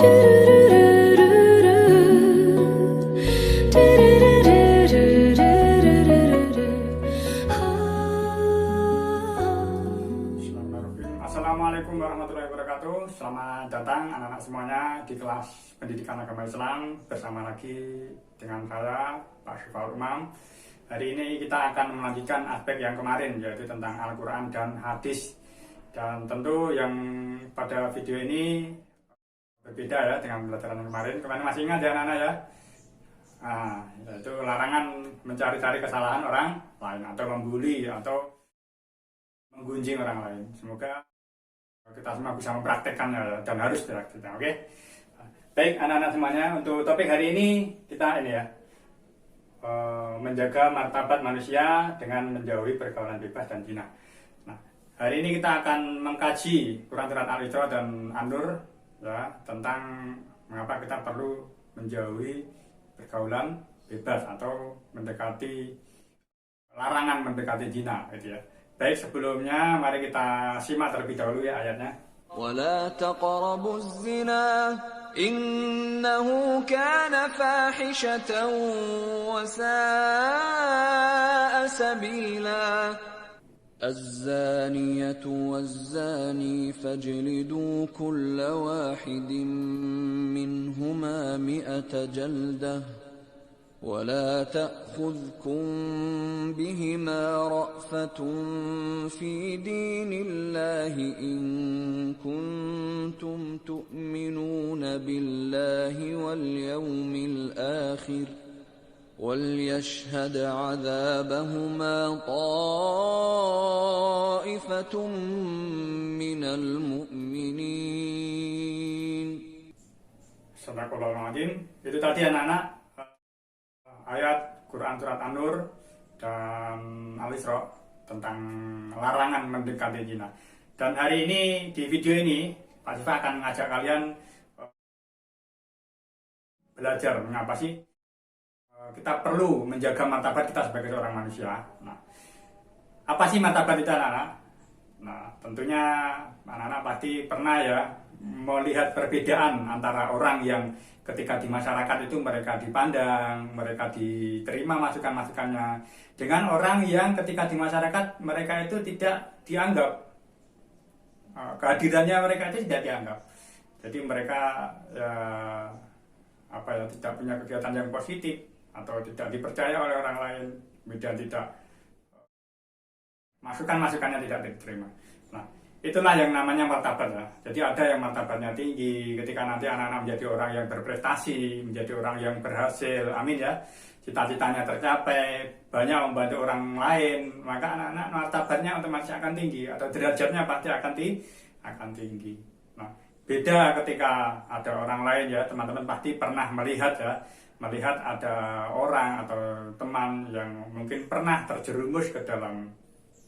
Assalamualaikum warahmatullahi wabarakatuh. Selamat datang anak-anak semuanya di kelas pendidikan agama Islam. Bersama lagi dengan saya, Pak Syifal Umam. Hari ini kita akan melanjutkan aspek yang kemarin, yaitu tentang Al-Quran dan hadis. Dan tentu yang pada video ini berbeda ya dengan pelajaran yang kemarin. Kemarin masih ingat ya anak-anak ya? Yaitu larangan mencari-cari kesalahan orang lain atau membuli atau menggunjing orang lain. Semoga kita semua bisa mempraktekkannya dan harus dilakukan, oke? Baik anak-anak semuanya, untuk topik hari ini kita menjaga martabat manusia dengan menjauhi pergaulan bebas dan zina. Nah, hari ini kita akan mengkaji Quran Surat Al-Isra dan An-Nur ya, tentang mengapa kita perlu menjauhi pergaulan bebas atau larangan mendekati zina, gitu ya. Baik, sebelumnya mari kita simak terlebih dahulu ya ayatnya. ولا تقربوا الزنا إنه كان فاحشة وساء سبيلا الزانية والزاني فاجلدوا كل واحد منهما 100 جلدة ولا تأخذكم بهما رأفة في دين الله إن كنتم تؤمنون بالله واليوم الآخر وليشهد عذابهما طائفة من المؤمنين. Sadaqallahul Adzim. Itu tadi anak-anak ayat Quran Surat An-Nur dan Al-Isra tentang larangan mendekati zina. Dan hari ini di video ini Pak Sifa akan mengajak kalian belajar mengapa sih kita perlu menjaga martabat kita sebagai seorang manusia. Nah, apa sih martabat itu anak-anak? Nah, tentunya anak-anak pasti pernah ya melihat perbedaan antara orang yang ketika di masyarakat itu mereka dipandang, mereka diterima masukan-masukannya, dengan orang yang ketika di masyarakat mereka itu tidak dianggap, kehadirannya mereka itu tidak dianggap. Jadi mereka tidak punya kegiatan yang positif atau tidak dipercaya oleh orang lain, kemudian tidak masukan-masukannya tidak diterima. Nah, itulah yang namanya martabat ya. Jadi ada yang martabatnya tinggi ketika nanti anak-anak menjadi orang yang berprestasi, menjadi orang yang berhasil, amin ya, cita-citanya tercapai, banyak membantu orang lain, maka anak-anak martabatnya otomatis akan tinggi atau derajatnya pasti akan tinggi. Nah, beda ketika ada orang lain ya, teman-teman pasti pernah melihat ada orang atau teman yang mungkin pernah terjerumus ke dalam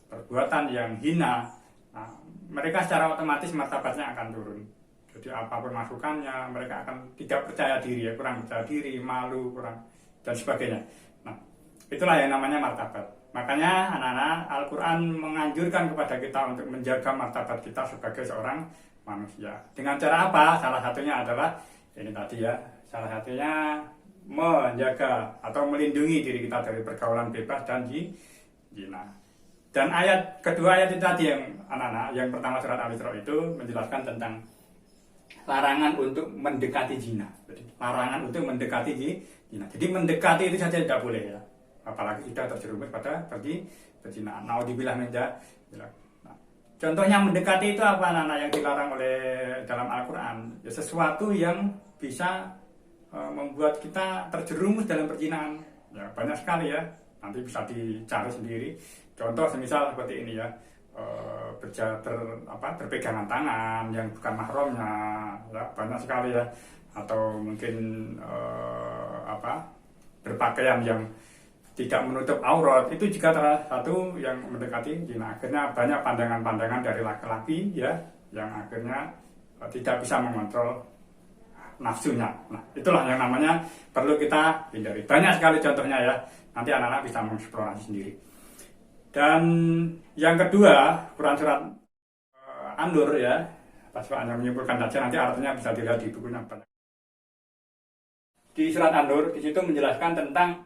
perbuatan yang hina. Nah, mereka secara otomatis martabatnya akan turun. Jadi apapun masukannya, mereka akan tidak percaya diri, kurang percaya diri, malu, dan sebagainya. Nah, itulah yang namanya martabat. Makanya anak-anak, Al-Quran menganjurkan kepada kita untuk menjaga martabat kita sebagai seorang manusia. Dengan cara apa? Salah satunya adalah ini tadi ya. Salah satunya menjaga atau melindungi diri kita dari pergaulan bebas dan zina. Dan ayat kedua ayat itu tadi yang anak-anak, yang pertama surat Al-Isra itu menjelaskan tentang larangan untuk mendekati zina. Jadi, larangan untuk mendekati zina. Jadi mendekati itu saja tidak boleh ya. Apalagi sudah terjerumus pada perzinahan. Naudzubillah min dzalik. Nah, contohnya mendekati itu apa anak-anak yang dilarang oleh dalam Al-Quran? Ya, sesuatu yang bisa membuat kita terjerumus dalam perzinahan. Ya, banyak sekali ya. Nanti bisa dicari sendiri. Contoh semisal seperti ini ya, berpegangan tangan yang bukan mahramnya, ya, banyak sekali ya, atau mungkin berpakaian yang tidak menutup aurat, itu juga salah satu yang mendekati zina. Akhirnya banyak pandangan-pandangan dari laki-laki ya, yang akhirnya tidak bisa mengontrol nafsunya. Nah, itulah yang namanya perlu kita hindari. Banyak sekali contohnya ya, nanti anak-anak bisa mengeksplorasi sendiri. Dan yang kedua, Quran Surat An-Nur ya, Pas hanya menyimpulkan saja, nanti artinya bisa dilihat di bukunya. Di surat An-Nur di situ menjelaskan tentang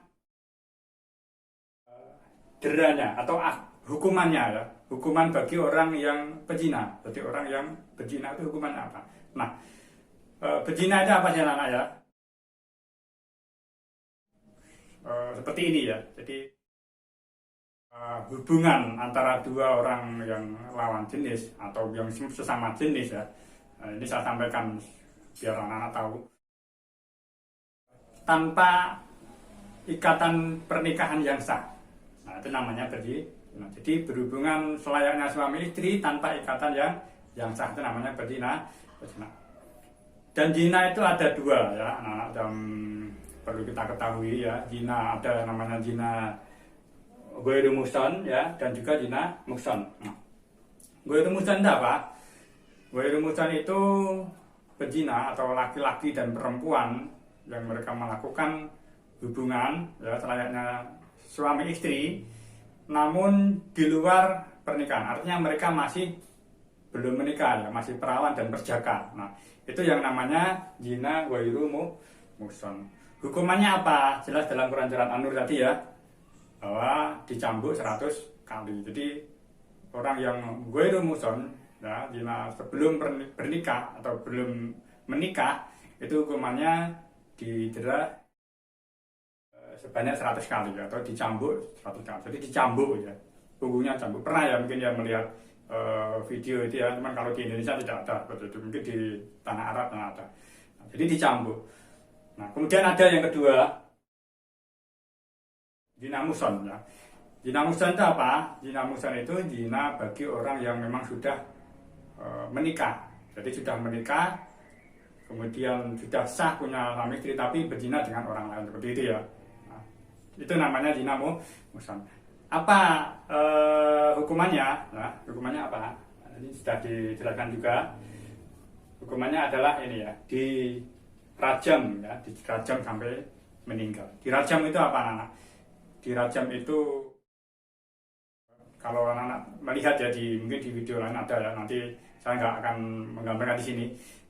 deranya atau hukumannya ya, hukuman bagi orang yang pezina. Jadi orang yang berzina itu hukumannya apa? Nah, berzina itu apa sih anak-anak ya? Seperti ini ya. Jadi hubungan antara dua orang yang lawan jenis atau yang sesama jenis ya. Ini saya sampaikan biar anak-anak tahu. Tanpa ikatan pernikahan yang sah. Nah, itu namanya berzina. Nah, jadi berhubungan selayaknya suami istri tanpa ikatan yang sah, itu namanya berzina. Dan zina itu ada dua ya, anak-anak, dan perlu kita ketahui ya. Zina ada namanya zina ghairu muhsan ya, dan juga zina muhsan. Nah, ghairu muhsan itu apa? Ghairu muhsan itu berzina atau laki-laki dan perempuan yang mereka melakukan hubungan ya selayaknya suami istri, namun di luar pernikahan. Artinya mereka masih belum menikah ya, masih perawan dan perjaka. Nah, itu yang namanya zina ghairu muhsan. Hukumannya apa? Jelas dalam Quran surat An-Nur tadi ya, bahwa dicambuk 100 kali. Jadi orang yang ghairu muhsan ya, zina sebelum bernikah atau belum menikah, itu hukumannya didera sebanyak 100 kali ya, atau dicambuk 100 kali. Jadi dicambuk ya, punggungnya cambuk. Pernah ya mungkin ya melihat video itu ya, cuman kalau di Indonesia tidak ada seperti itu, mungkin di tanah Arab ada. Nah, jadi dicambuk. Nah, kemudian ada yang kedua, zina muhsan ya. Zina muhsan itu apa? Zina muhsan itu zina bagi orang yang memang sudah menikah. Jadi sudah menikah, kemudian sudah sah punya suami istri, tapi berzina dengan orang lain, seperti itu ya. Nah, itu namanya zina muhsan. Apa hukumannya? Nah, hukumannya apa? Ini sudah dijelaskan juga. Hukumannya adalah ini ya, dirajam ya, dirajam sampai meninggal. Dirajam itu apa, anak-anak? Dirajam itu, kalau anak-anak melihat ya, mungkin di video lain ada ya, nanti saya nggak akan menggambarkan di sini.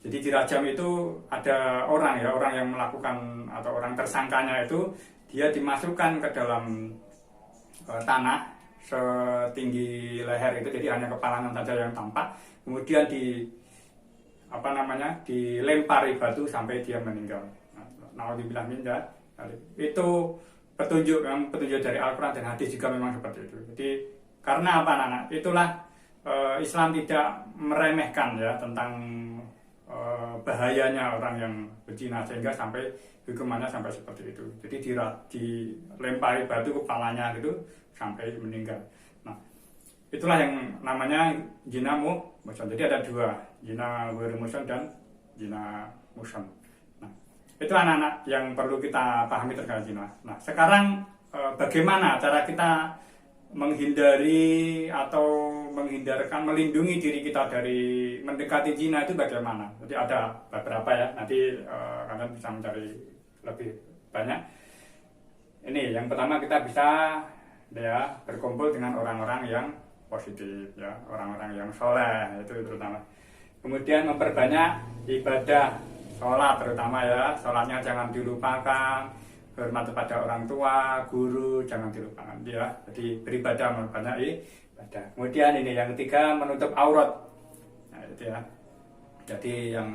Jadi dirajam itu ada orang ya, orang yang melakukan atau orang tersangkanya itu dia dimasukkan ke dalam tanah setinggi leher itu, jadi hanya kepalanya saja yang tampak, kemudian dilempari batu sampai dia meninggal. Naudzubillah min dzalik. Itu petunjuk dari Al-Quran dan hadis juga memang seperti itu. Jadi karena apa, anak-anak? Itulah Islam tidak meremehkan ya tentang bahayanya orang yang berzina, sehingga sampai hukumannya sampai seperti itu. Jadi dilempari batu kepalanya gitu sampai meninggal. Nah, itulah yang namanya zina muhsan. Jadi ada dua, zina ghairu muhsan dan zina muhsan. Nah, itu anak-anak yang perlu kita pahami terkait zina. Nah, sekarang bagaimana cara kita menghindari atau melindungi diri kita dari mendekati zina itu bagaimana? Jadi ada beberapa ya, nanti kalian bisa mencari lebih banyak. Ini yang pertama, kita bisa ya berkumpul dengan orang-orang yang positif ya, orang-orang yang soleh, itu terutama. Kemudian memperbanyak ibadah sholat, terutama ya, sholatnya jangan dilupakan. Hormat kepada orang tua, guru, jangan dilupakan ya. Jadi beribadah, memperbanyak ibadah. Kemudian ini yang ketiga, menutup aurat. Nah, itu ya. Jadi yang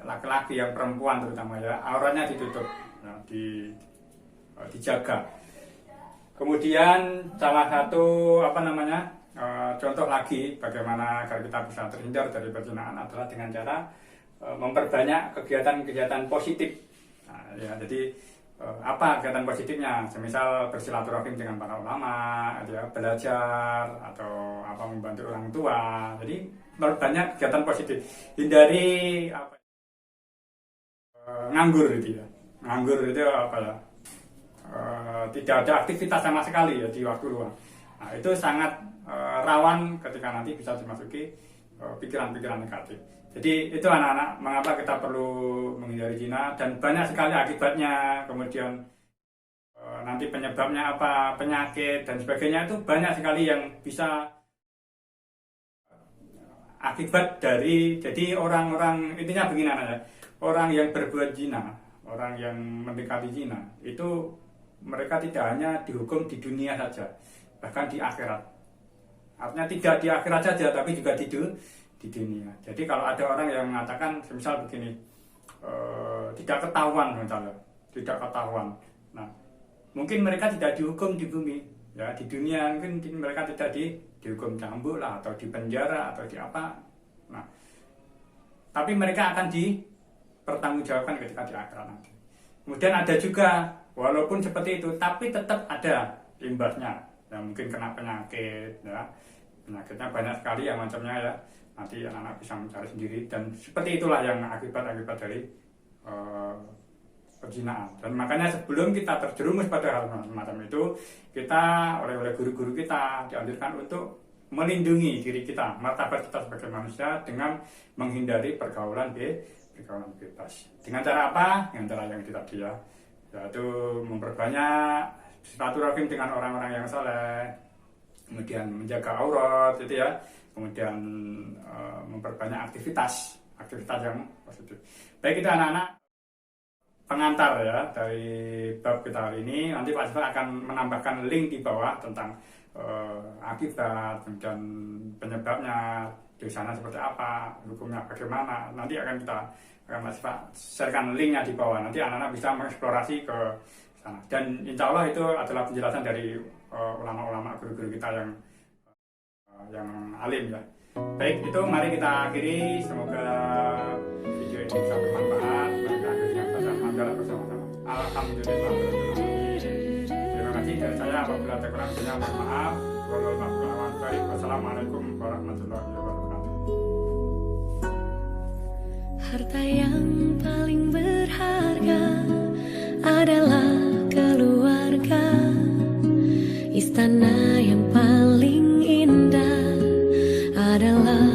laki-laki, yang perempuan terutama ya, auratnya ditutup, ya, dijaga. Kemudian salah satu contoh lagi bagaimana agar kita bisa terhindar dari perzinahan adalah dengan cara memperbanyak kegiatan-kegiatan positif. Nah, ya, jadi apa kegiatan positifnya? Semisal bersilaturahim dengan para ulama, ya, belajar atau membantu orang tua. Jadi berbanyak kegiatan positif. Hindari nganggur itu ya. Nganggur itu tidak ada aktivitas sama sekali ya di waktu luang. Nah, itu sangat rawan ketika nanti bisa dimasuki pikiran-pikiran negatif. Jadi itu anak-anak, mengapa kita perlu menghindari zina, dan banyak sekali akibatnya. Kemudian nanti penyebabnya apa, penyakit dan sebagainya, itu banyak sekali yang bisa akibat dari, jadi orang-orang, intinya begini anak ya, orang yang berbuat zina, orang yang mendekati zina, itu mereka tidak hanya dihukum di dunia saja, bahkan di akhirat. Artinya tidak di akhirat saja, tapi juga di dunia. Jadi kalau ada orang yang mengatakan, misal begini, tidak ketahuan misalnya, tidak ketahuan. Nah, mungkin mereka tidak dihukum di bumi, ya di dunia mungkin mereka tidak dihukum cambuk lah, atau di penjara, atau di apa. Nah, tapi mereka akan dipertanggungjawabkan ketika di akhirat nanti. Kemudian ada juga, walaupun seperti itu, tapi tetap ada imbasnya. Ya mungkin kena penyakit, ya penyakitnya banyak sekali yang macamnya ya. Nanti anak-anak bisa mencari sendiri, dan seperti itulah yang akibat-akibat dari perzinaan. Dan makanya sebelum kita terjerumus pada hal semacam itu, kita oleh guru-guru kita dianjurkan untuk melindungi diri kita, martabat kita sebagai manusia, dengan menghindari pergaulan bebas. Dengan cara apa? Dengan cara yang tadi ya, yaitu memperbanyak silaturahim dengan orang-orang yang saleh, kemudian menjaga aurat, itu ya, kemudian memperbanyak aktivitas yang positif. Baik, itu anak-anak pengantar ya dari bab kita hari ini. Nanti Pak Sifat akan menambahkan link di bawah tentang akibat, kemudian penyebabnya, dosanya seperti apa, hukumnya bagaimana. Nanti akan Pak Sifat sharekan linknya di bawah. Nanti anak-anak bisa mengeksplorasi ke sana. Dan insya Allah itu adalah penjelasan dari ulama-ulama, guru-guru kita yang alim ya. Baik, itu mari kita akhiri. Semoga video ini bisa bermanfaat. Maka akhirnya baca hamdalah bersama-sama. Alhamdulillah. Terima kasih dari saya. Apabila ada kurang-kurangnya, mohon maaf. Wassalamualaikum warahmatullahi wabarakatuh. Harta yang paling berharga adalah keluarga. Istana yang paling indah adalah